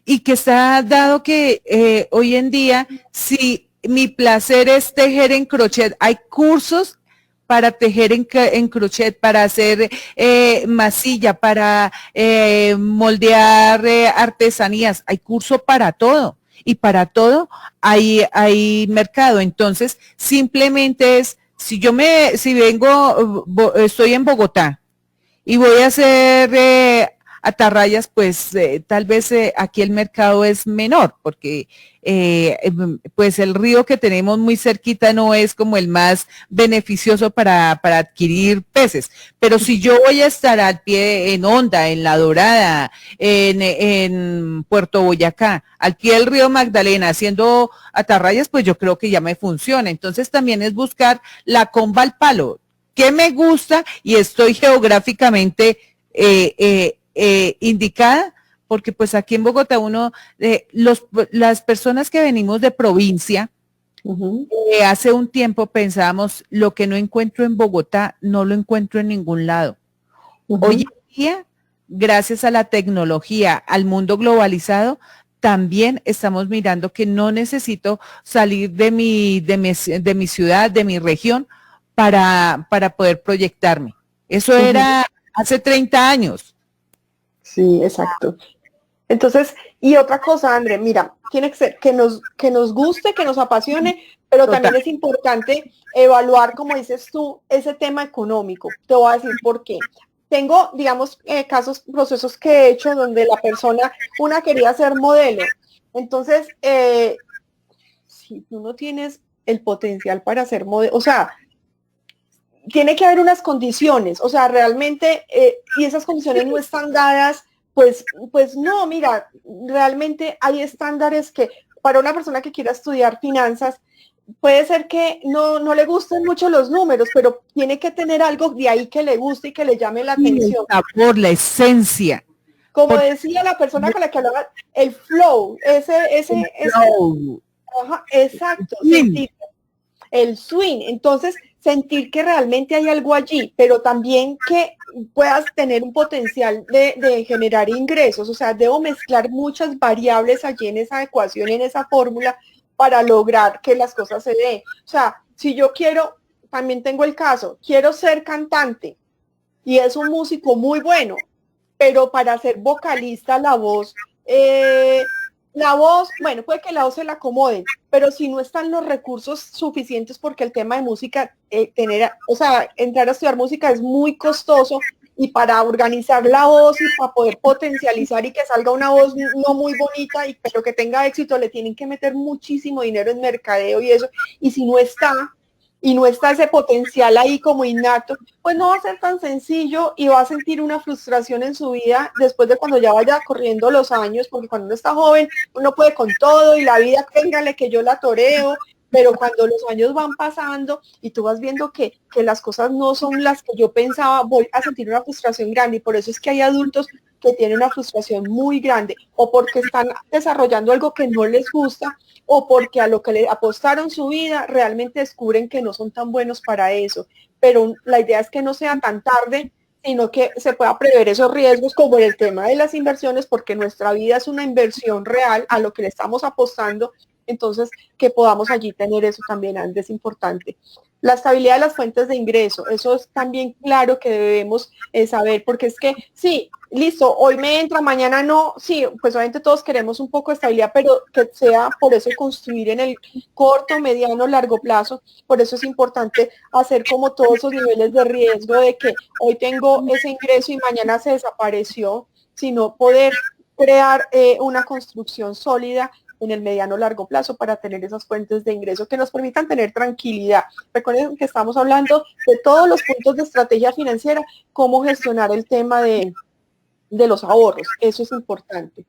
y que está dado que hoy en día, si mi placer es tejer en crochet, hay cursos para tejer en crochet, para hacer masilla, para moldear artesanías, hay curso para todo. Y para todo hay mercado. Entonces, simplemente es, si estoy en Bogotá y voy a hacer atarrayas, pues tal vez aquí el mercado es menor, porque pues el río que tenemos muy cerquita no es como el más beneficioso para adquirir peces. Pero si yo voy a estar al pie en Honda, en La Dorada, en Puerto Boyacá, al pie del río Magdalena, haciendo atarrayas, pues yo creo que ya me funciona. Entonces también es buscar la comba al palo. ¿Qué me gusta? Y estoy geográficamente indicada, porque pues aquí en Bogotá las personas que venimos de provincia, hace un tiempo pensábamos, lo que no encuentro en Bogotá, no lo encuentro en ningún lado. Hoy en día, gracias a la tecnología, al mundo globalizado, también estamos mirando que no necesito salir de mi ciudad, de mi región, para poder proyectarme. Eso era hace 30 años. Sí, exacto. Entonces, y otra cosa, André, mira, tiene que ser que nos guste, que nos apasione, pero también es importante evaluar, como dices tú, ese tema económico. Te voy a decir por qué. Tengo, digamos, procesos que he hecho donde la persona, una quería ser modelo. Entonces, si tú no tienes el potencial para ser modelo, o sea, tiene que haber unas condiciones, o sea, realmente, y esas condiciones no están dadas, pues no, mira, realmente hay estándares que para una persona que quiera estudiar finanzas, puede ser que no le gusten mucho los números, pero tiene que tener algo de ahí que le guste y que le llame la atención. El sabor, la esencia. Como decía la persona con la que hablaba, el flow, flow. Ajá, exacto, sentir el swing. Entonces, sentir que realmente hay algo allí, pero también que puedas tener un potencial de generar ingresos. O sea, debo mezclar muchas variables allí en esa ecuación, en esa fórmula, para lograr que las cosas se den. O sea, si yo quiero, también tengo el caso, quiero ser cantante y es un músico muy bueno, pero para ser vocalista la voz, bueno, puede que la voz se la acomoden, pero si no están los recursos suficientes, porque el tema de música, entrar a estudiar música es muy costoso, y para organizar la voz y para poder potencializar y que salga una voz no muy bonita, pero que tenga éxito, le tienen que meter muchísimo dinero en mercadeo y eso, y si no está, y no está ese potencial ahí como innato, pues no va a ser tan sencillo y va a sentir una frustración en su vida después de cuando ya vaya corriendo los años, porque cuando uno está joven, uno puede con todo y la vida, téngale que yo la toreo, pero cuando los años van pasando y tú vas viendo que las cosas no son las que yo pensaba, voy a sentir una frustración grande, y por eso es que hay adultos que tienen una frustración muy grande, o porque están desarrollando algo que no les gusta, o porque a lo que le apostaron su vida realmente descubren que no son tan buenos para eso. Pero la idea es que no sea tan tarde, sino que se pueda prever esos riesgos, como en el tema de las inversiones, porque nuestra vida es una inversión real a lo que le estamos apostando. Entonces, que podamos allí tener eso también antes es importante. La estabilidad de las fuentes de ingreso, eso es también claro que debemos saber, porque es que sí, listo, hoy me entra, mañana no, sí, pues obviamente todos queremos un poco de estabilidad, pero que sea por eso construir en el corto, mediano, largo plazo. Por eso es importante hacer como todos esos niveles de riesgo de que hoy tengo ese ingreso y mañana se desapareció, sino poder crear una construcción sólida en el mediano largo plazo para tener esas fuentes de ingreso que nos permitan tener tranquilidad. Recuerden que estamos hablando de todos los puntos de estrategia financiera, cómo gestionar el tema de los ahorros, eso es importante.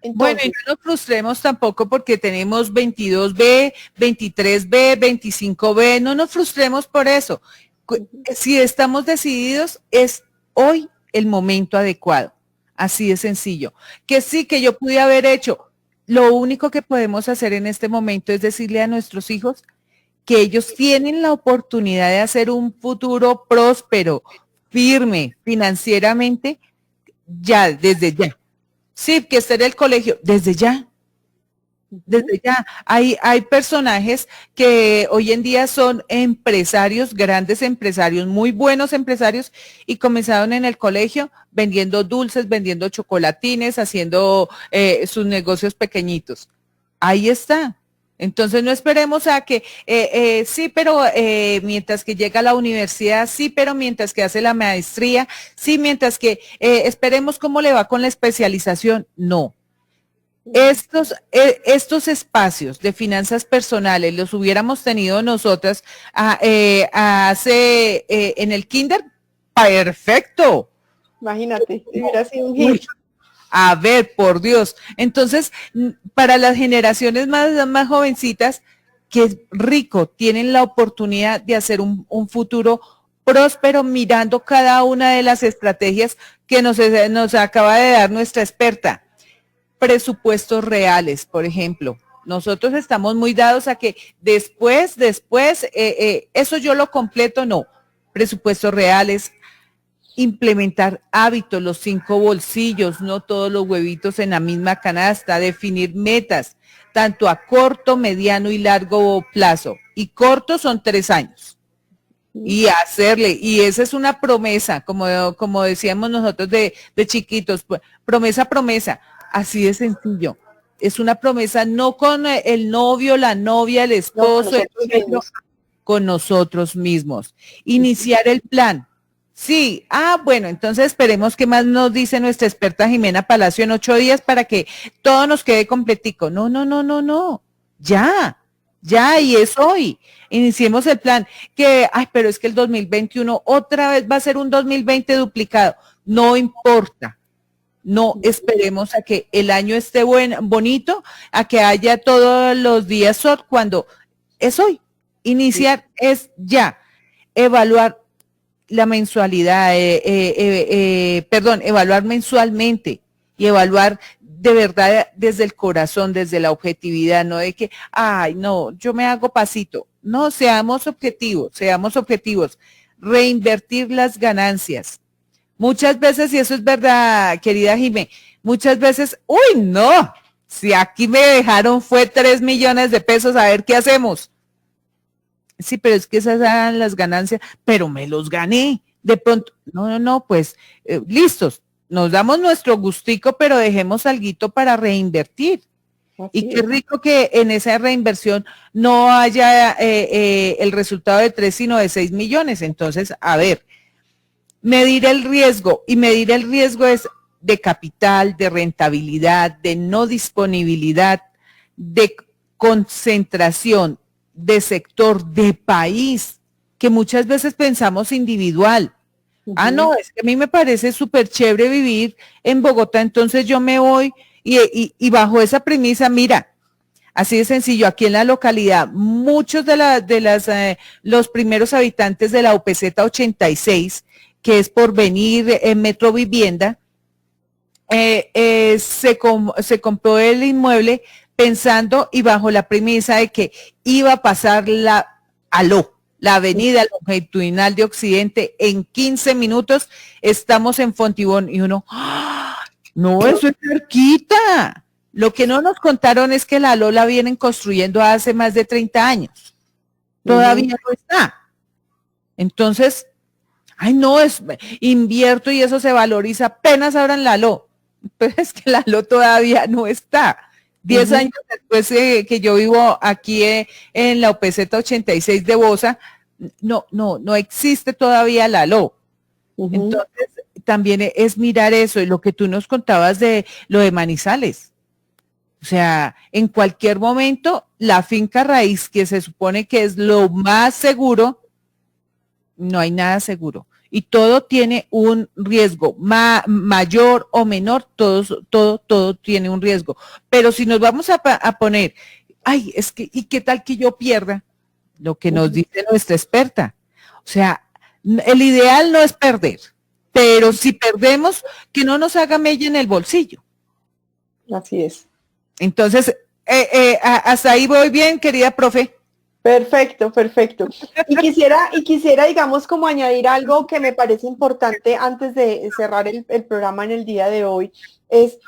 Entonces, bueno, y no nos frustremos tampoco porque tenemos 22B, 23B, 25B, no nos frustremos por eso. Si estamos decididos, es hoy el momento adecuado, así de sencillo. Que sí, que yo pude haber hecho. Lo único que podemos hacer en este momento es decirle a nuestros hijos que ellos tienen la oportunidad de hacer un futuro próspero, firme, financieramente, ya, desde ya. Sí, que esté en el colegio, desde ya. Desde ya. Hay personajes que hoy en día son empresarios, grandes empresarios, muy buenos empresarios, y comenzaron en el colegio vendiendo dulces, vendiendo chocolatines, haciendo sus negocios pequeñitos. Ahí está. Entonces no esperemos a que, sí, pero mientras que llega a la universidad, sí, pero mientras que hace la maestría, sí, mientras que esperemos cómo le va con la especialización. No. Estos espacios de finanzas personales los hubiéramos tenido nosotras en el kinder, perfecto. Imagínate, si hubiera sido un Uy, hit. a ver, por Dios. Entonces, para las generaciones más jovencitas, qué rico, tienen la oportunidad de hacer un futuro próspero mirando cada una de las estrategias que nos acaba de dar nuestra experta. Presupuestos reales, por ejemplo. Nosotros estamos muy dados a que después, eso yo lo completo, no. Presupuestos reales, implementar hábitos, los 5 bolsillos, no todos los huevitos en la misma canasta, definir metas, tanto a corto, mediano y largo plazo. Y corto son 3 años. Y hacerle, y esa es una promesa, como decíamos nosotros de chiquitos, pues, promesa, así de sencillo. Es una promesa no con el novio, la novia, el esposo, con nosotros mismos. Iniciar el plan. Sí, bueno, entonces esperemos qué más nos dice nuestra experta Jimena Palacio en 8 días para que todo nos quede completico. No. Ya, y es hoy. Iniciemos el plan. Pero es que el 2021 otra vez va a ser un 2020 duplicado. No importa. No esperemos a que el año esté bonito, a que haya todos los días sol, cuando es hoy. Iniciar es ya. Evaluar la mensualidad, evaluar mensualmente y evaluar de verdad desde el corazón, desde la objetividad, no de que, no, yo me hago pasito. No, seamos objetivos. Reinvertir las ganancias. Muchas veces, y eso es verdad, querida Jimé, muchas veces, no, si aquí me dejaron fue 3 millones de pesos, a ver qué hacemos. Sí, pero es que esas eran las ganancias, pero me los gané. De pronto, no, pues listos, nos damos nuestro gustico, pero dejemos alguito para reinvertir. Y qué rico que en esa reinversión no haya el resultado de 3, sino de 6 millones. Entonces, a ver, medir el riesgo, y medir el riesgo es de capital, de rentabilidad, de no disponibilidad, de concentración, de sector, de país, que muchas veces pensamos individual. No, es que a mí me parece súper chévere vivir en Bogotá, entonces yo me voy y bajo esa premisa, mira, así de sencillo, aquí en la localidad, muchos de los primeros habitantes de la UPZ 86, que es por venir en Metro Vivienda, se compró el inmueble pensando y bajo la premisa de que iba a pasar la avenida longitudinal de Occidente en 15 minutos, estamos en Fontibón y uno, no, eso es cerquita. Lo que no nos contaron es que la ALO la vienen construyendo hace más de 30 años. Todavía no está. Entonces, no, invierto y eso se valoriza apenas abran la ALO. Pero es que la ALO todavía no está. 10 años después que yo vivo aquí en la UPZ 86 de Bosa, no existe todavía la ALO. Entonces, también es mirar eso y lo que tú nos contabas de lo de Manizales. O sea, en cualquier momento, la finca raíz, que se supone que es lo más seguro, no hay nada seguro. Y todo tiene un riesgo, mayor o menor, todo tiene un riesgo. Pero si nos vamos a poner, es que, ¿y qué tal que yo pierda? Lo que nos dice nuestra experta. O sea, el ideal no es perder, pero si perdemos, que no nos haga mella en el bolsillo. Así es. Entonces, hasta ahí voy bien, querida profe. Perfecto. Y quisiera, digamos, como añadir algo que me parece importante antes de cerrar el programa en el día de hoy,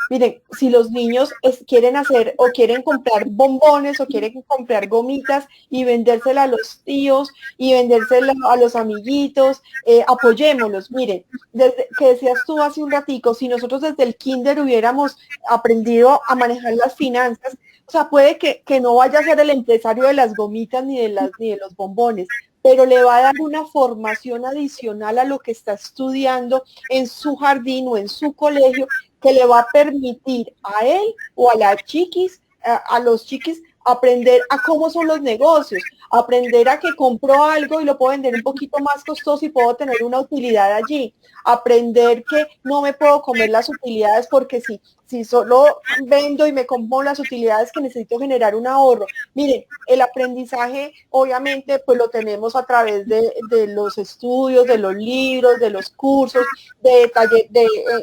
miren, si los niños quieren hacer o quieren comprar bombones o quieren comprar gomitas y vendérsela a los tíos y vendérsela a los amiguitos, apoyémoslos. Miren, desde que decías tú hace un ratico, si nosotros desde el kinder hubiéramos aprendido a manejar las finanzas, o sea, puede que no vaya a ser el empresario de las gomitas ni de los bombones, pero le va a dar una formación adicional a lo que está estudiando en su jardín o en su colegio, que le va a permitir a él o a las chiquis, a los chiquis, aprender a cómo son los negocios, aprender a que compro algo y lo puedo vender un poquito más costoso y puedo tener una utilidad allí, aprender que no me puedo comer las utilidades porque si solo vendo y me como las utilidades, que necesito generar un ahorro. Miren, el aprendizaje obviamente pues lo tenemos a través de los estudios, de los libros, de los cursos, de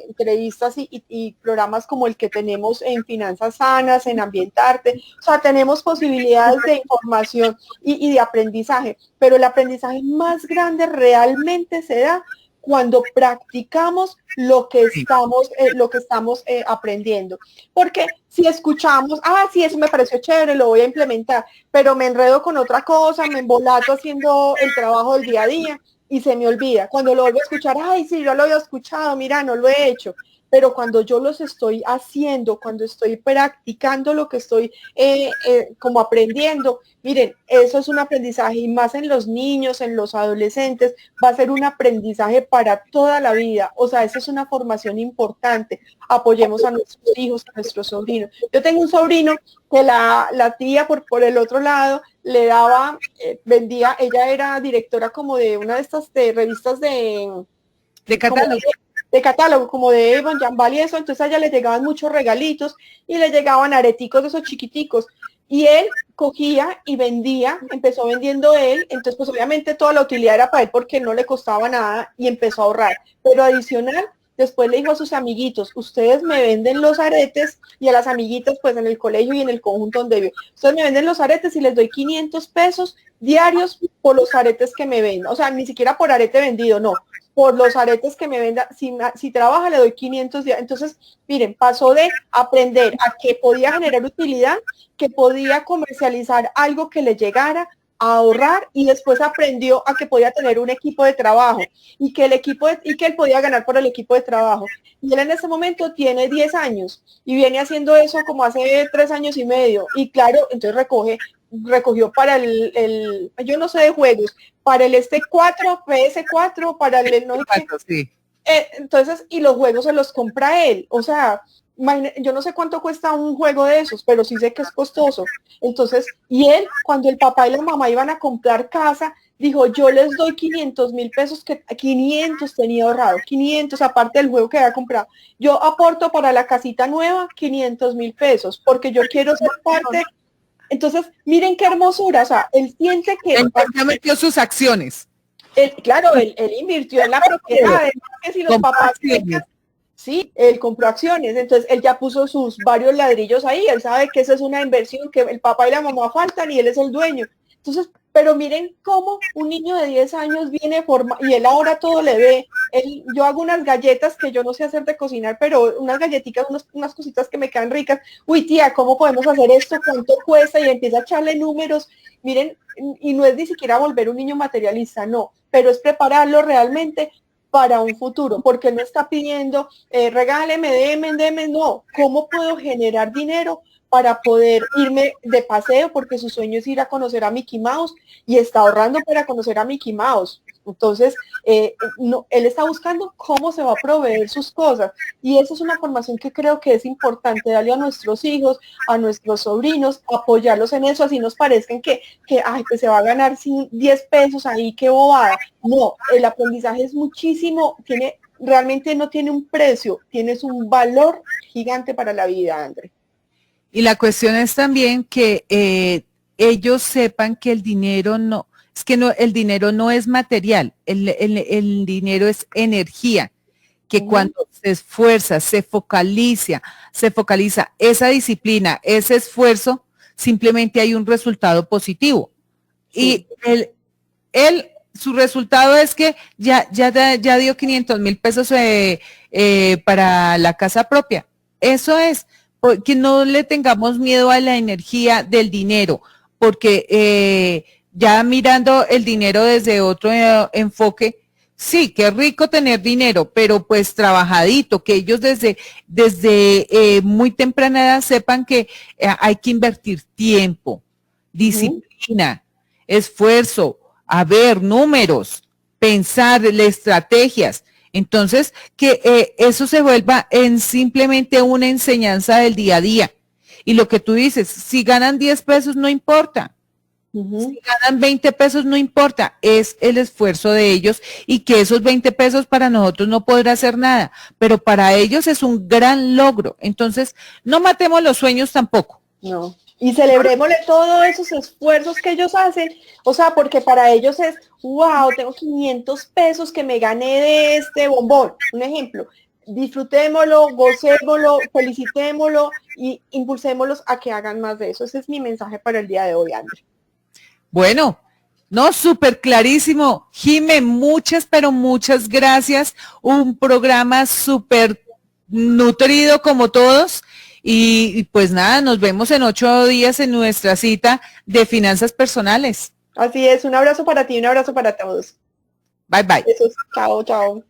entrevistas y programas como el que tenemos en Finanzas Sanas, en Ambientarte. O sea, tenemos posibilidades de información y de aprendizaje, pero el aprendizaje más grande realmente se da cuando practicamos lo que estamos aprendiendo. Porque si escuchamos, sí, eso me pareció chévere, lo voy a implementar, pero me enredo con otra cosa, me embolato haciendo el trabajo del día a día y se me olvida. Cuando lo vuelvo a escuchar, sí, yo lo había escuchado, mira, no lo he hecho. Pero cuando yo los estoy haciendo, cuando estoy practicando lo que estoy como aprendiendo, miren, eso es un aprendizaje, y más en los niños, en los adolescentes, va a ser un aprendizaje para toda la vida. O sea, eso es una formación importante. Apoyemos a nuestros hijos, a nuestros sobrinos. Yo tengo un sobrino que la tía por el otro lado le daba, vendía, ella era directora como de una de estas revistas de catálogo. De catálogo, como de Avon, Jambal y eso, entonces a ella le llegaban muchos regalitos y le llegaban areticos de esos chiquiticos. Y él cogía y vendía, empezó vendiendo él, entonces pues obviamente toda la utilidad era para él porque no le costaba nada y empezó a ahorrar. Pero adicional, después le dijo a sus amiguitos, ustedes me venden los aretes, y a las amiguitas pues en el colegio y en el conjunto donde vive, ustedes me venden los aretes y les doy 500 pesos diarios por los aretes que me venden. O sea, ni siquiera por arete vendido, no, por los aretes que me venda, si trabaja le doy 500 días. Entonces, miren, pasó de aprender a que podía generar utilidad, que podía comercializar algo que le llegara, a ahorrar, y después aprendió a que podía tener un equipo de trabajo y que él podía ganar por el equipo de trabajo. Y él en ese momento tiene 10 años y viene haciendo eso como hace 3 años y medio. Y claro, entonces recogió para yo no sé de juegos, para el PS4, para el no sí. Entonces, y los juegos se los compra él. O sea, yo no sé cuánto cuesta un juego de esos, pero sí sé que es costoso. Entonces, y él, cuando el papá y la mamá iban a comprar casa, dijo, yo les doy 500.000 pesos, que 500 tenía ahorrado, 500 aparte del juego que había comprado. Yo aporto para la casita nueva 500.000 pesos, porque yo quiero ser parte. Entonces, miren qué hermosura. O sea, él siente que... Él ya metió sus acciones. Claro, él invirtió en la propiedad, que si los papás... Sí, él compró acciones, entonces él ya puso sus varios ladrillos ahí, él sabe que esa es una inversión, que el papá y la mamá faltan y él es el dueño. Entonces, pero miren cómo un niño de 10 años viene y él ahora todo le ve. Yo hago unas galletas que yo no sé hacer de cocinar, pero unas galletitas, unas cositas que me quedan ricas. Uy, tía, ¿cómo podemos hacer esto? ¿Cuánto cuesta? Y empieza a echarle números. Miren, y no es ni siquiera volver un niño materialista, no, pero es prepararlo realmente para un futuro, porque no está pidiendo, regáleme, deme, no. ¿Cómo puedo generar dinero para poder irme de paseo? Porque su sueño es ir a conocer a Mickey Mouse y está ahorrando para conocer a Mickey Mouse. Entonces, él está buscando cómo se va a proveer sus cosas, y esa es una formación que creo que es importante darle a nuestros hijos, a nuestros sobrinos, apoyarlos en eso, así nos parezcan que pues se va a ganar 10 pesos ahí, qué bobada. No, el aprendizaje es muchísimo, realmente no tiene un precio, tienes un valor gigante para la vida, André. Y la cuestión es también que ellos sepan que el dinero no, es que no, el dinero no es material, el dinero es energía, que cuando se esfuerza, se focaliza esa disciplina, ese esfuerzo, simplemente hay un resultado positivo. Sí. Y su resultado es que ya dio 500.000 pesos para la casa propia. Eso es, que no le tengamos miedo a la energía del dinero, porque ya mirando el dinero desde otro enfoque, sí, qué rico tener dinero, pero pues trabajadito, que ellos desde muy temprana edad sepan que hay que invertir tiempo, disciplina, esfuerzo, a ver números, pensar estrategias. Entonces, que eso se vuelva en simplemente una enseñanza del día a día. Y lo que tú dices, si ganan 10 pesos no importa, si ganan 20 pesos no importa, es el esfuerzo de ellos y que esos 20 pesos para nosotros no podrá hacer nada, pero para ellos es un gran logro. Entonces, no matemos los sueños tampoco. No. Y celebrémosle todos esos esfuerzos que ellos hacen, o sea, porque para ellos es, wow, tengo 500 pesos que me gané de este bombón, un ejemplo. Disfrutémoslo, gocémoslo, felicitémoslo y impulsémoslos a que hagan más de eso. Ese es mi mensaje para el día de hoy, André. Bueno, no, súper clarísimo. Jime, muchas, pero muchas gracias. Un programa súper nutrido como todos. Y pues nada, nos vemos en 8 días en nuestra cita de finanzas personales. Así es, un abrazo para ti, un abrazo para todos. Bye, bye. Besos. Chao, chao.